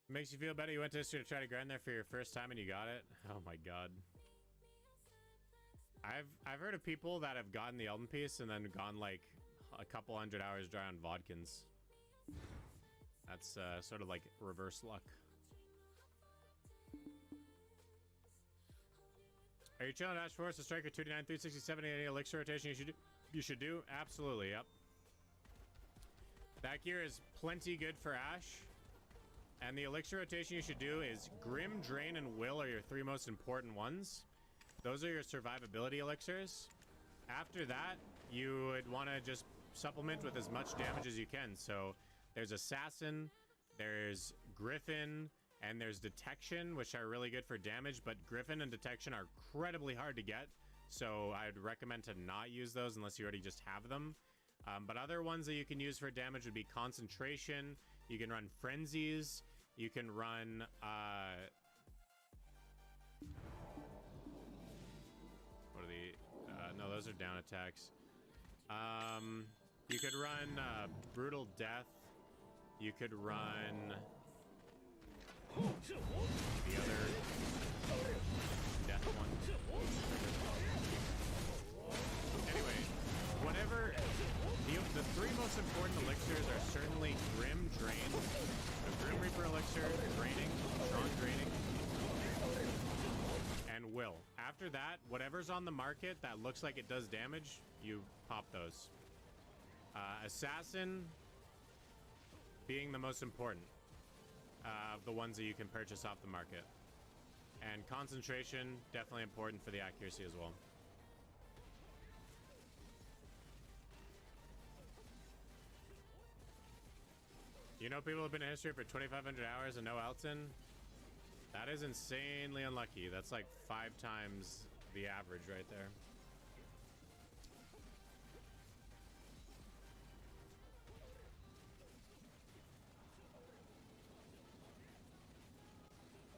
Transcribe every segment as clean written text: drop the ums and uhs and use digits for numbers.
Makes you feel better. You went to history to try to grind there for your first time and you got it. Oh my god. I've heard of people that have gotten the Elden piece and then gone like a couple 100 hours dry on Vodkins. That's sort of like reverse luck. Are you chilling Ash Force? A striker 299, 367, any elixir rotation you should do? Absolutely, yep. That gear is plenty good for Ash. And the elixir rotation you should do is Grim, Drain, and Will are your three most important ones. Those are your survivability elixirs. After that, you would want to just supplement with as much damage as you can. So there's Assassin, there's Griffin, and there's Detection, which are really good for damage, but Griffin and Detection are incredibly hard to get. So I'd recommend to not use those unless you already just have them. But other ones that you can use for damage would be Concentration. You can run Frenzies. You can run... what are the... no, those are down attacks. You could run Brutal Death. You could run... the other... Death one. Anyway, whatever... The three most important elixirs are certainly Grim, Drain, the Grim Reaper elixir, Draining, Strong Draining, and Will. After that, whatever's on the market that looks like it does damage, you pop those. Assassin being the most important of the ones that you can purchase off the market. And Concentration, definitely important for the accuracy as well. You know people have been in history for 2,500 hours and no Elton? That is insanely unlucky. That's like 5 times the average right there.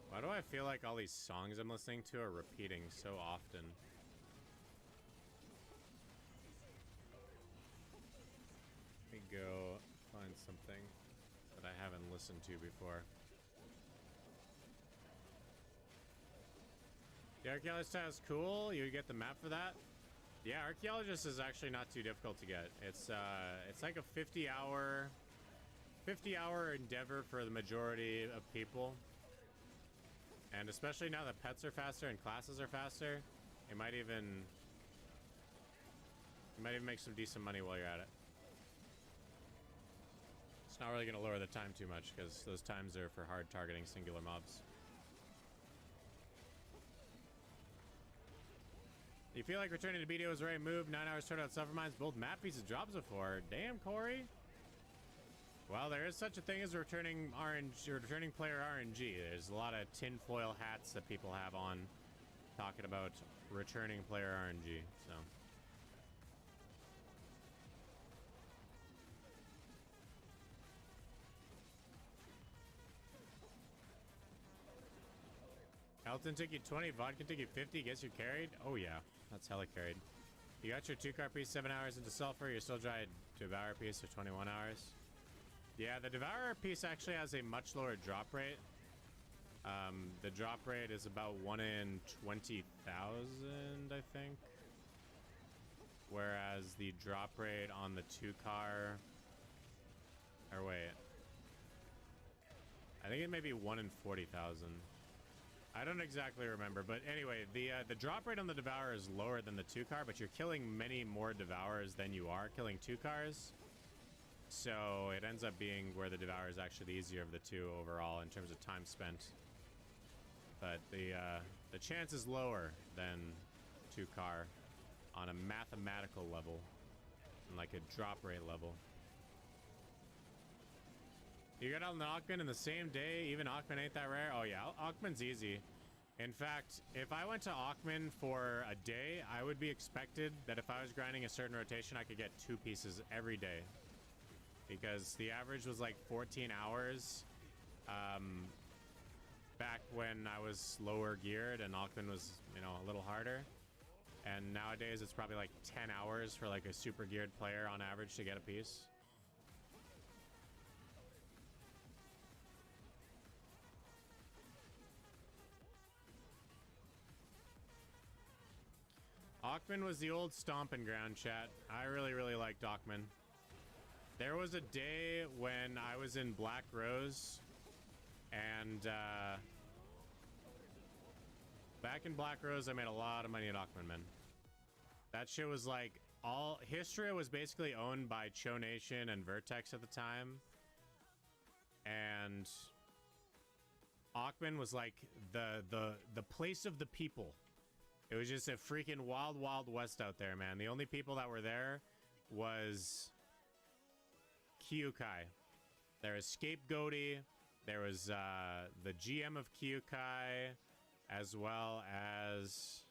Why do I feel like all these songs I'm listening to are repeating so often? Let me go find something that I haven't listened to before. The Archaeologist is cool. You get the map for that. Yeah, Archaeologist is actually not too difficult to get. It's like a 50-hour endeavor for the majority of people. And especially now that pets are faster and classes are faster, you might even make some decent money while you're at it. It's not really going to lower the time too much because those times are for hard targeting singular mobs. You feel like returning to BDO was the right move? 9 hours turned out suffer mines, both map pieces drops before. Damn, Corey. Well, there is such a thing as returning RNG, returning player RNG. There's a lot of tinfoil hats that people have on talking about returning player RNG, so. Elton took you 20, Vodka took you 50, guess you carried? Oh yeah, that's hella carried. You got your 2-car piece 7 hours into Sulfur, you're still dry Devour piece for 21 hours. Yeah, the Devourer piece actually has a much lower drop rate. The drop rate is about 1 in 20,000, I think. Whereas the drop rate on the 2-car... Or wait. I think it may be 1 in 40,000. I don't exactly remember, but anyway, the drop rate on the Devourer is lower than the 2-car, but you're killing many more Devourers than you are killing 2-cars. So it ends up being where the Devourer is actually the easier of the two overall in terms of time spent. But the chance is lower than 2-car on a mathematical level, and like a drop rate level. You got Elden Aukman in the same day? Even Aukman ain't that rare? Oh yeah, Aukman's easy. In fact, if I went to Aukman for a day, I would be expected that if I was grinding a certain rotation, I could get 2 pieces every day. Because the average was like 14 hours back when I was lower geared and Aukman was, you know, a little harder. And nowadays it's probably like 10 hours for like a super geared player on average to get a piece. Aukman was the old stomping ground, chat. I really, really liked Aukman. There was a day when I was in Black Rose, and back in Black Rose, I made a lot of money at Aukman, man. That shit was like all Histria was basically owned by Cho Nation and Vertex at the time, and Aukman was like the place of the people. It was just a freaking wild, wild west out there, man. The only people that were there was Kyukai. There was Scapegoaty. There was the GM of Kyukai, as well as